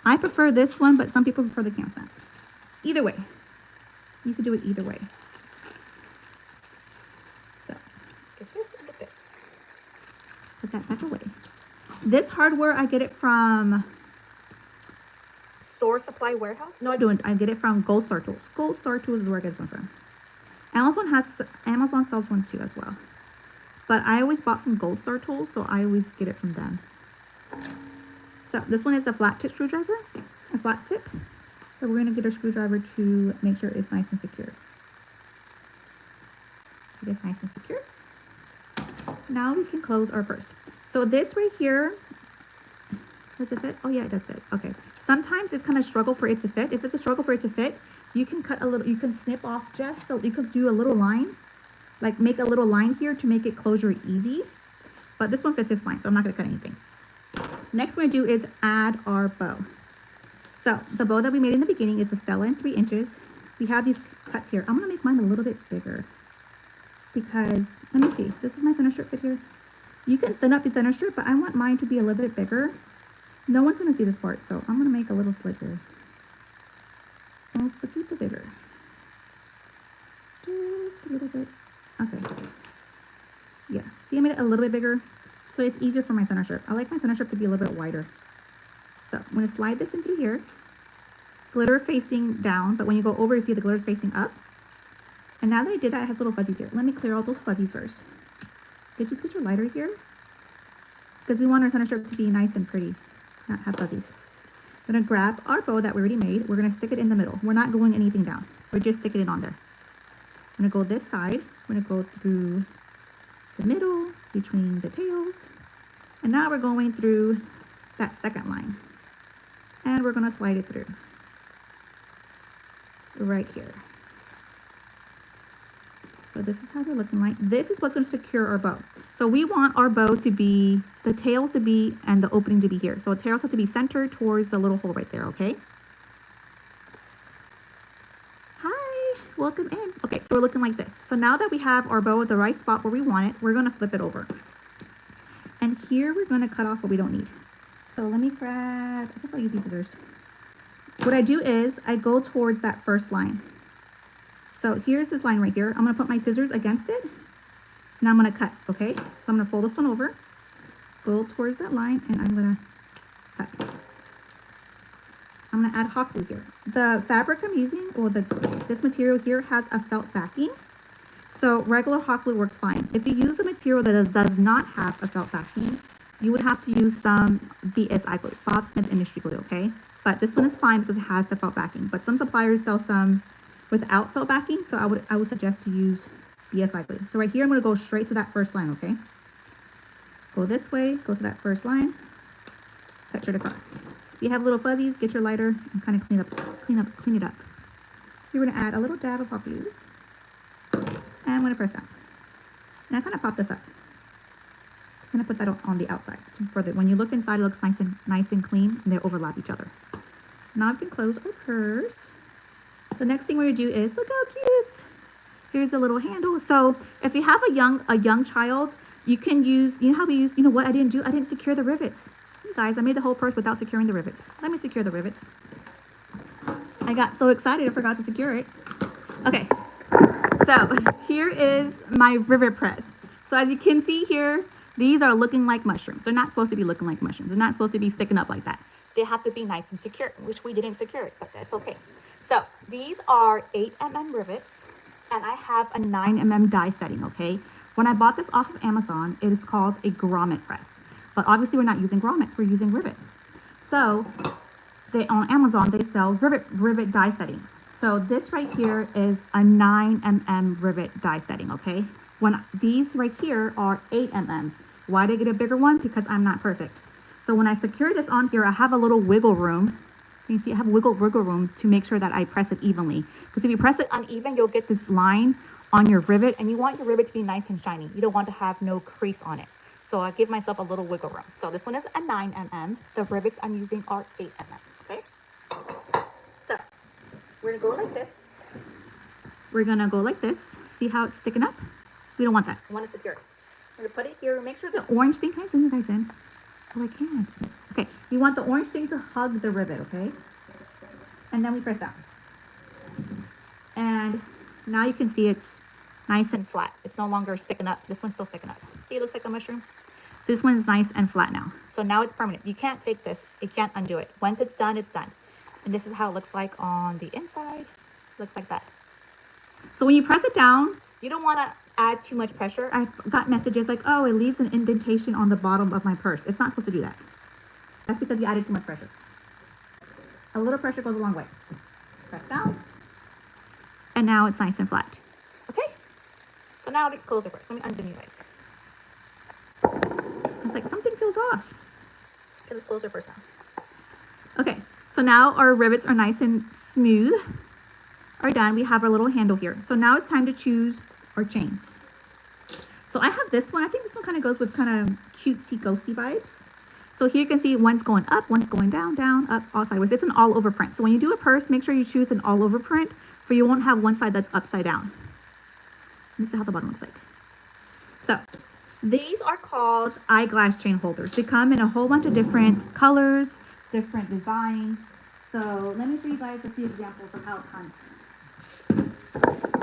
I prefer this one, but some people prefer the cam snaps. Either way. You could do it either way. So get this and get this. Put that back away. This hardware, I get it from Store Supply Warehouse. No, I don't. I get it from Gold Star Tools. Gold Star Tools is where I get this one from. Amazon sells one too as well. But I always bought from Gold Star Tools, so I always get it from them. So this one is a flat tip screwdriver, a flat tip. So we're gonna get a screwdriver to make sure it's nice and secure. It is nice and secure. Now we can close our purse. So this right here, does it fit? Oh yeah, it does fit. Okay. Sometimes it's kind of struggle for it to fit. If it's a struggle for it to fit, you can cut a little, you can snip off just so you could do a little line, like make a little line here to make it closure easy. But this one fits just fine, so I'm not gonna cut anything. Next we're gonna do is add our bow. So the bow that we made in the beginning is a Stella in 3 inches. We have these cuts here. I'm gonna make mine a little bit bigger because, let me see, this is my center strip fit here. You can thin up the center strip, but I want mine to be a little bit bigger. No one's gonna see this part, so I'm gonna make a little slit here. Oh, poquito bigger. Just a little bit. Okay. Yeah, see I made it a little bit bigger, so it's easier for my center strip. I like my center strip to be a little bit wider. So I'm gonna slide this in through here. Glitter facing down, but when you go over, you see the glitter's facing up. And now that I did that, it has little fuzzies here. Let me clear all those fuzzies first. Just get your lighter here, because we want our center strip to be nice and pretty, not have fuzzies. I'm gonna grab our bow that we already made. We're gonna stick it in the middle. We're not gluing anything down. We're just sticking it on there. I'm gonna go this side. We're gonna go through the middle, between the tails. And now we're going through that second line. And we're gonna slide it through. Right here. So this is how we're looking like. This is what's gonna secure our bow. So we want our bow to be, the tail to be, and the opening to be here. So the tails have to be centered towards the little hole right there, okay? Hi, welcome in. Okay, so we're looking like this. So now that we have our bow at the right spot where we want it, we're gonna flip it over. And here we're gonna cut off what we don't need. So let me grab, I guess I'll use these scissors. What I do is I go towards that first line. So here's this line right here. I'm gonna put my scissors against it and I'm gonna cut, okay? So I'm gonna fold this one over, go towards that line, and I'm gonna cut. I'm gonna add hot glue here. The fabric I'm using, or this material here, has a felt backing. So regular hot glue works fine. If you use a material that does not have a felt backing, you would have to use some BSI glue, Bob Smith Industry glue, okay? But this one is fine because it has the felt backing. But some suppliers sell some without felt backing, so I would suggest to use BSI glue. So right here, I'm gonna go straight to that first line, okay? Go this way, go to that first line, cut straight across. If you have little fuzzies, get your lighter and kind of clean it up. You're gonna add a little dab of hot glue, and I'm gonna press down. And I kind of pop this up. I'm gonna put that on the outside. When you look inside, it looks nice and clean, and they overlap each other. Now we can close our purse. So next thing we're gonna do is, look how cute. Here's a little handle. So if you have a young child, you can use, you know how we use, you know what I didn't do? I didn't secure the rivets. You guys, I made the whole purse without securing the rivets. Let me secure the rivets. I got so excited I forgot to secure it. Okay, so here is my rivet press. So as you can see here, these are looking like mushrooms. They're not supposed to be looking like mushrooms. They're not supposed to be sticking up like that. They have to be nice and secure, which we didn't secure it, but that's okay. So these are 8mm rivets, and I have a 9mm die setting, okay? When I bought this off of Amazon, it is called a grommet press. But obviously we're not using grommets, we're using rivets. So on Amazon, they sell rivet die settings. So this right here is a 9mm rivet die setting, okay? When these right here are 8mm. Why did I get a bigger one? Because I'm not perfect. So when I secure this on here, I have a little wiggle room. You see, I have wiggle room to make sure that I press it evenly. Because if you press it uneven, you'll get this line on your rivet, and you want your rivet to be nice and shiny. You don't want to have no crease on it. So I give myself a little wiggle room. So this one is a 9mm. The rivets I'm using are 8mm, okay? So we're gonna go like this. We're gonna go like this. See how it's sticking up? We don't want that. We want to secure it. We're gonna put it here. Make sure the orange thing, can I zoom you guys in? Oh, I can. Okay, you want the orange thing to hug the rivet, okay? And then we press down. And now you can see it's nice and flat. It's no longer sticking up. This one's still sticking up. See, it looks like a mushroom. So this one is nice and flat now. So now it's permanent. You can't take this. You can't undo it. Once it's done, it's done. And this is how it looks like on the inside. Looks like that. So when you press it down, you don't want to add too much pressure. I've got messages like, oh, it leaves an indentation on the bottom of my purse. It's not supposed to do that. That's because you added too much pressure. A little pressure goes a long way. press down. And now it's nice and flat. Okay? So now we can close it first. Let me unzoom you guys. It's like something feels off. Okay, let's close it first now. Okay, so now our rivets are nice and smooth. Are done. We have our little handle here. So now it's time to choose our chain. So I have this one. I think this one kind of goes with kind of cutesy ghosty vibes. So here you can see one's going up, one's going down, down, up, all sideways. It's an all over print. So when you do a purse, make sure you choose an all over print, for you won't have one side that's upside down. This is how the bottom looks like. So these are called eyeglass chain holders. They come in a whole bunch of different colors, different designs. So let me show you guys a few examples of how it comes.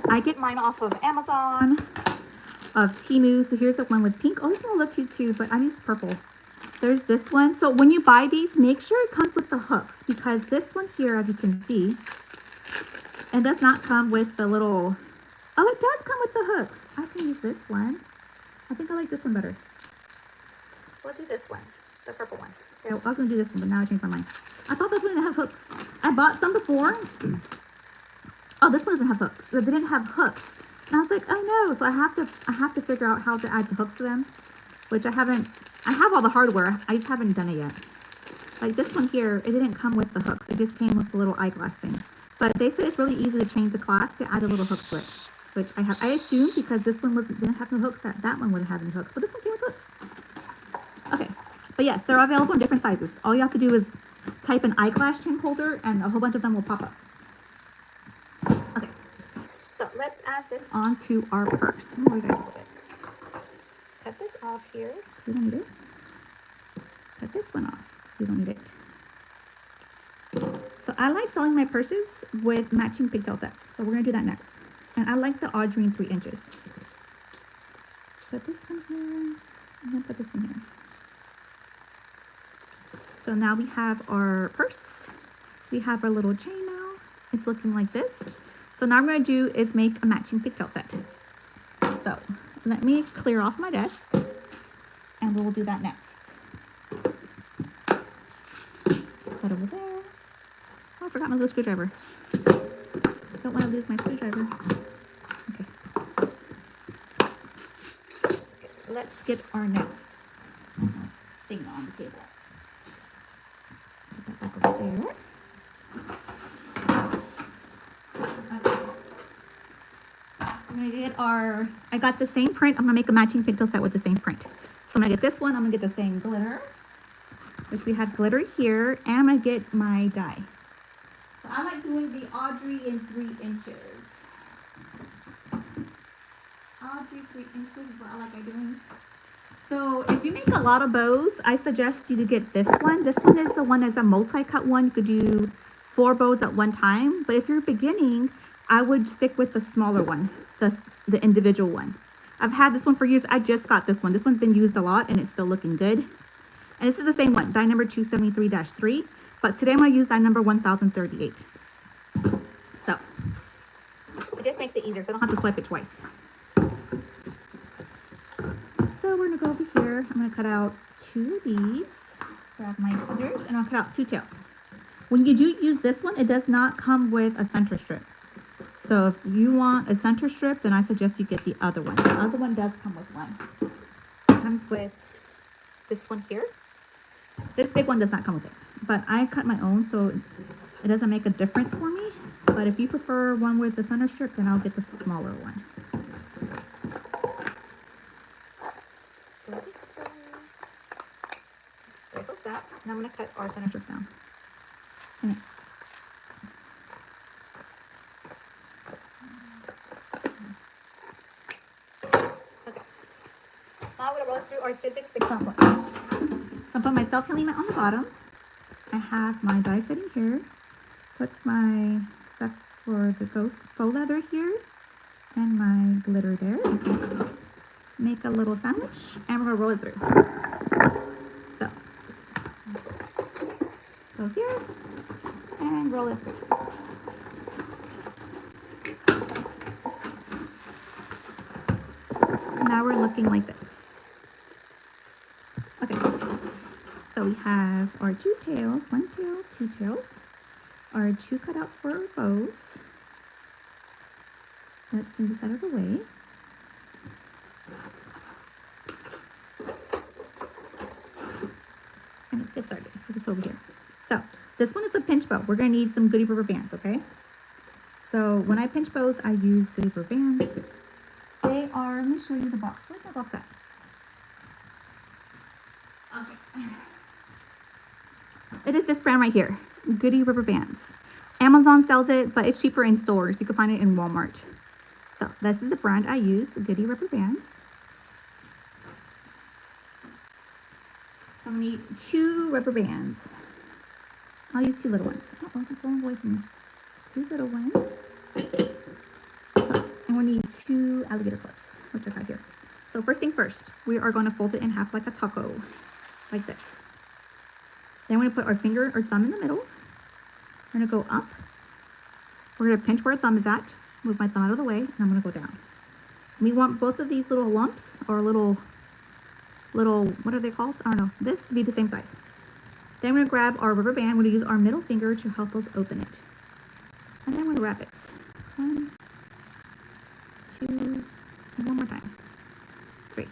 I get mine off of Amazon, of Temu. So here's the one with pink. Oh, this one will look cute too, but I use purple. There's this one. So when you buy these, make sure it comes with the hooks, because this one here, as you can see, it does not come with the little, oh, it does come with the hooks. I can use this one. I think I like this one better. We'll do this one, the purple one. Okay, I was gonna do this one, but now I changed my mind. I thought this one didn't have hooks. I bought some before. Oh, this one doesn't have hooks. They didn't have hooks. And I was like, oh no. So I have to figure out how to add the hooks to them, which I haven't. I have all the hardware. I just haven't done it yet. Like this one here, it didn't come with the hooks. It just came with the little eyeglass thing. But they said it's really easy to change the class to add a little hook to it, which I have. I assumed because this one didn't have no hooks, that one wouldn't have any hooks. But this one came with hooks. Okay. But yes, they're available in different sizes. All you have to do is type an eyeglass chain holder and a whole bunch of them will pop up. Okay, so let's add this onto our purse. Let me show you guys a little bit. Cut this off here, because we don't need it. Cut this one off, because we don't need it. So I like selling my purses with matching pigtail sets. So we're going to do that next. And I like the Audrey in 3 inches. Put this one here, and then put this one here. So now we have our purse. We have our little chain now. It's looking like this. So now what I'm going to do is make a matching pigtail set. So let me clear off my desk and we will do that next. Put over there. Oh, I forgot my little screwdriver. Don't want to lose my screwdriver. Okay. Let's get our next thing on the table. Put that back over there. So I'm gonna get I got the same print. I'm gonna make a matching pigtail set with the same print. So I'm gonna get this one. I'm gonna get the same glitter, which we have glitter here, and I'm gonna get my die. So I like doing the Audrey in 3 inches. Audrey 3 inches is what I like doing. So if you make a lot of bows, I suggest you to get this one. This one is the one that's a multi-cut one. You could do 4 bows at one time. But if you're beginning, I would stick with the smaller one, the individual one. I've had this one for years. I just got this one. This one's been used a lot and it's still looking good. And this is the same one, die number 273-3. But today I'm going to use die number 1038. So it just makes it easier so I don't have to swipe it twice. So we're going to go over here. I'm going to cut out 2 of these. Grab my scissors and I'll cut out 2 tails. When you do use this one, it does not come with a center strip. So if you want a center strip, then I suggest you get the other one. The other one does come with one. It comes with this one here. This big one does not come with it. But I cut my own, so it doesn't make a difference for me. But if you prefer one with the center strip, then I'll get the smaller one. There goes that. Now I'm going to cut our center strips down. Okay. Now I'm going to roll through our Sizzix Big Top Plus. So I'm putting my self-healing mat on the bottom. I have my die setting here. Puts my stuff for the ghost faux leather here. And my glitter there. Make a little sandwich. And we're going to roll it through. So. Go here. And roll it through. Now we're looking like this. Okay, so we have our 2 tails, 1 tail, 2 tails. our 2 cutouts for our bows. Let's move this out of the way. And let's get started. Let's put this over here. So this one is a pinch bow. We're going to need some goody rubber bands, okay? So when I pinch bows, I use goody rubber bands. They are, let me show you the box. Where's my box at? Okay. It is this brand right here, Goody Rubber Bands. Amazon sells it, but it's cheaper in stores. You can find it in Walmart. So this is the brand I use, Goody Rubber Bands. So I need 2 rubber bands. I'll use 2 little ones. Uh-oh, it's going away from me. 2 little ones. So, and we need 2 alligator clips, which I got here. So first things first, we are going to fold it in half like a taco, like this. Then we're going to put our finger or thumb in the middle. We're going to go up. We're going to pinch where our thumb is at. Move my thumb out of the way, and I'm going to go down. We want both of these little lumps, or little, what are they called? I don't know. This to be the same size. Then we're going to grab our rubber band. We're going to use our middle finger to help us open it. And then we're going to wrap it. 1, 2, and one more time. 3.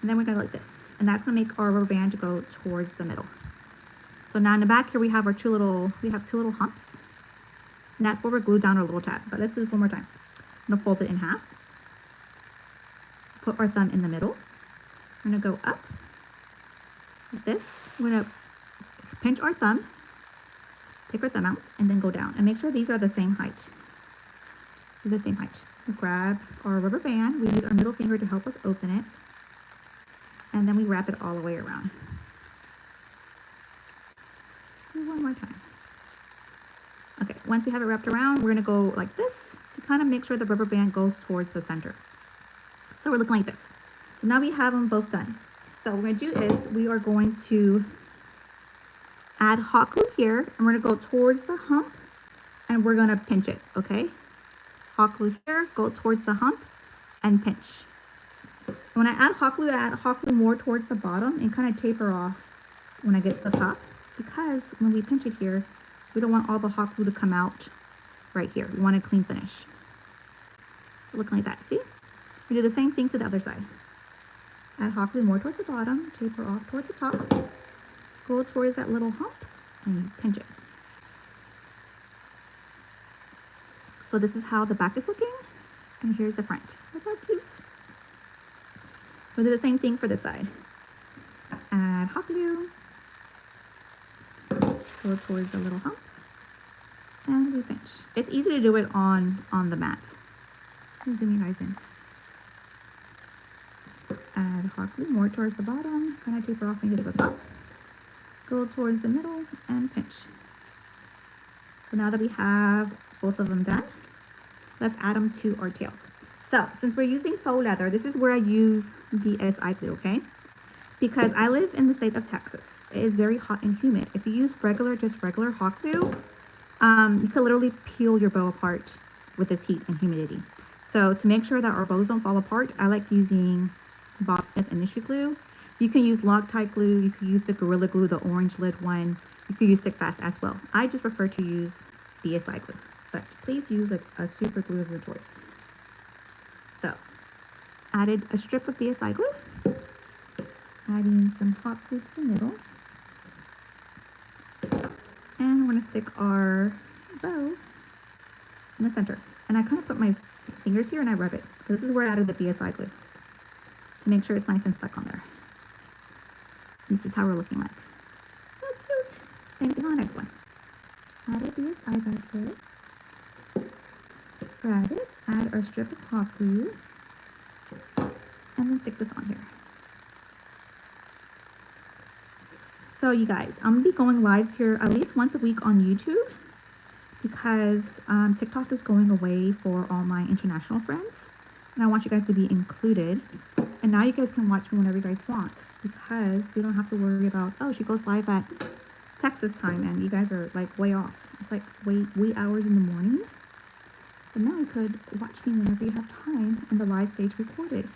And then we're going to go like this. And that's going to make our rubber band to go towards the middle. So now in the back here we have our 2 little humps. And that's where we're glued down our little tab. But let's do this one more time. I'm going to fold it in half. Put our thumb in the middle. We're going to go up like this. We're going to pinch our thumb, take our thumb out, and then go down. And make sure these are the same height. They're the same height. We grab our rubber band. We use our middle finger to help us open it. And then we wrap it all the way around. One more time. Okay, once we have it wrapped around, we're going to go like this to kind of make sure the rubber band goes towards the center. So we're looking like this. So now we have them both done. So what we're going to do is we are going to add hot glue here, and we're going to go towards the hump, and we're going to pinch it, okay? Hot glue here, go towards the hump, and pinch. When I add hot glue more towards the bottom and kind of taper off when I get to the top, because when we pinch it here, we don't want all the hot glue to come out right here. We want a clean finish. Looking like that, see? We do the same thing to the other side. Add hot glue more towards the bottom, taper off towards the top, go towards that little hump, and pinch it. So this is how the back is looking, and here's the front. Look how cute. We'll do the same thing for this side. Add hot glue, go towards the little hump, and we pinch. It's easy to do it on the mat. Let me zoom you guys in. Add hot glue more towards the bottom, kind of taper off and get to the top. Go towards the middle and pinch. So now that we have both of them done, let's add them to our tails. So since we're using faux leather, this is where I use BSI glue, okay? Because I live in the state of Texas. It is very hot and humid. If you use just regular hot glue, you could literally peel your bow apart with this heat and humidity. So to make sure that our bows don't fall apart, I like using Bob Smith Industry Glue. You can use Loctite glue. You could use the Gorilla Glue, the orange lid one. You could use Stick Fast as well. I just prefer to use BSI glue, but please use a super glue of your choice. So, added a strip of BSI glue. Adding some hot glue to the middle. And we're going to stick our bow in the center. And I kind of put my fingers here and I rub it. This is where I added the BSI glue to make sure it's nice and stuck on there. This is how we're looking like. So cute. Same thing on the next one. Add a BSI back here. Grab it, add our strip of hot glue, and then stick this on here. So you guys, I'm going to be going live here at least once a week on YouTube because TikTok is going away for all my international friends. And I want you guys to be included. And now you guys can watch me whenever you guys want because you don't have to worry about, oh, she goes live at Texas time and you guys are like way off. It's like wee hours in the morning. But now you could watch me whenever you have time and the live stays recorded.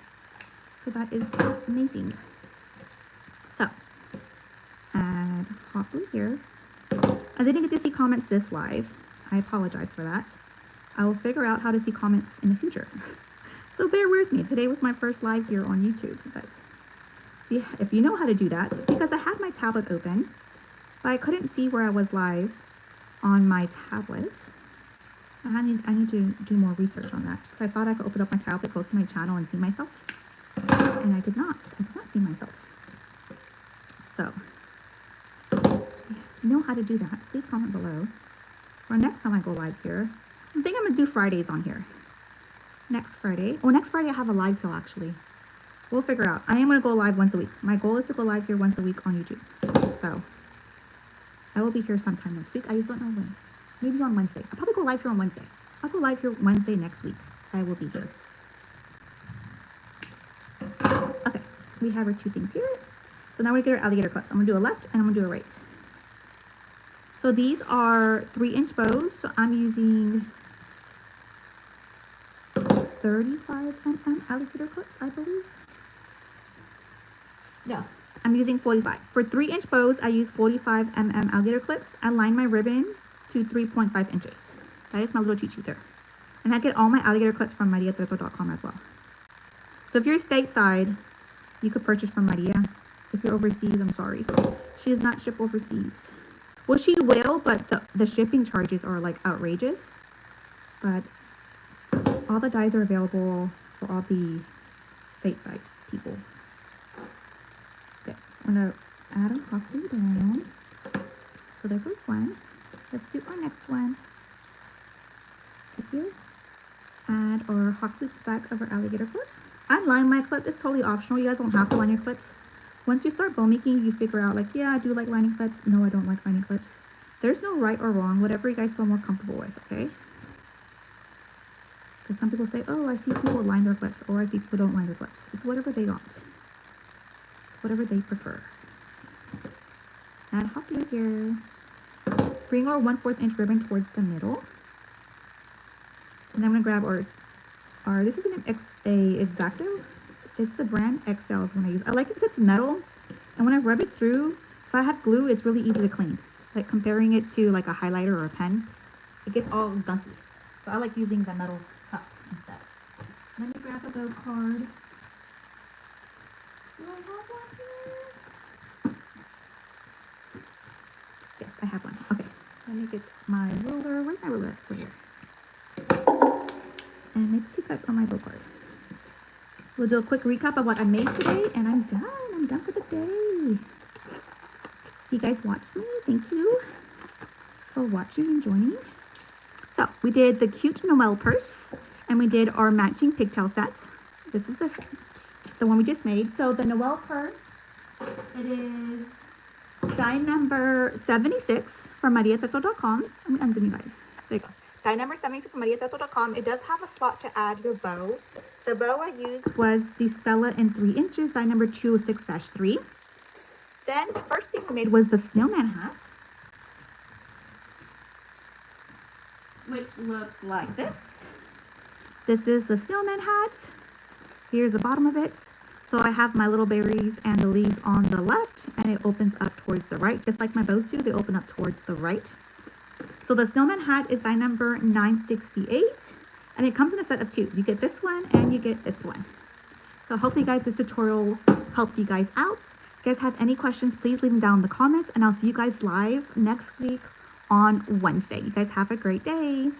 So that is amazing. So, add hot glue here. I didn't get to see comments this live. I apologize for that. I will figure out how to see comments in the future. So bear with me. Today was my first live here on YouTube. But if you know how to do that, because I had my tablet open, but I couldn't see where I was live on my tablet. I need to do more research on that, because I thought I could open up my tablet, go to my channel, and see myself. And I did not. I did not see myself. So, if you know how to do that, please comment below. Or next time I go live here, I think I'm going to do Fridays on here. Next Friday. Oh, next Friday I have a live sale, actually. We'll figure out. I am going to go live once a week. My goal is to go live here once a week on YouTube. So, I will be here sometime next week. I just don't know when. Maybe on Wednesday. I'll probably go live here on Wednesday. I'll go live here Wednesday next week. I will be here. Okay. We have our two things here. So now we're going to get our alligator clips. I'm going to do a left and I'm going to do a right. So these are 3-inch bows. So I'm using 35mm alligator clips, I believe. No, I'm using 45. For 3-inch bows, I use 45mm alligator clips. I line my ribbon to 3.5 inches. That is my little cheat sheet there. And I get all my alligator clips from mariatrato.com as well. So if you're stateside, you could purchase from Maria. If you're overseas, I'm sorry. She does not ship overseas. Well, she will, but the shipping charges are like outrageous. But all the dyes are available for all the stateside people. Okay, I'm gonna add them halfway down. So there goes one. Let's do our next one. Okay, here. Add our hot glue to the back of our alligator clip. I line my clips. It's totally optional. You guys don't have to line your clips. Once you start bow making, you figure out like, yeah, I do like lining clips. No, I don't like lining clips. There's no right or wrong. Whatever you guys feel more comfortable with, okay? Because some people say, oh, I see people line their clips, or I see people don't line their clips. It's whatever they want. It's whatever they prefer. Add hot glue here. Bring our 1/4 inch ribbon towards the middle. And then I'm going to grab our this is a X-Acto. It's the brand XL is when I use. I like it because it's metal. And when I rub it through, if I have glue, it's really easy to clean. Like comparing it to like a highlighter or a pen, it gets all gunky. So I like using the metal stuff instead. Let me grab a bow card. Do I have one here? Yes, I have one. Okay. Let me get my ruler. Where's my ruler? It's over here. And make 2 cuts on my bow card. We'll do a quick recap of what I made today, and I'm done. I'm done for the day. You guys watched me. Thank you for watching and joining. So we did the cute Noelle purse, and we did our matching pigtail set. This is the one we just made. So the Noelle purse, it is die number 76 from mariatrato.com. Let me unzoom you guys. There you go. Die number 76 from mariatrato.com. It does have a slot to add your bow. The bow I used was the Stella in 3 inches, die number 206-3. Then the first thing we made was the Snowman Hat, which looks like this. This is the Snowman Hat. Here's the bottom of it. So I have my little berries and the leaves on the left, and it opens up towards the right, just like my bows do. They open up towards the right. So the Snowman Hat is die number 968, and it comes in a set of 2. You get this one and you get this one. So hopefully, guys, this tutorial helped you guys out. If you guys have any questions, please leave them down in the comments, and I'll see you guys live next week on Wednesday. You guys have a great day.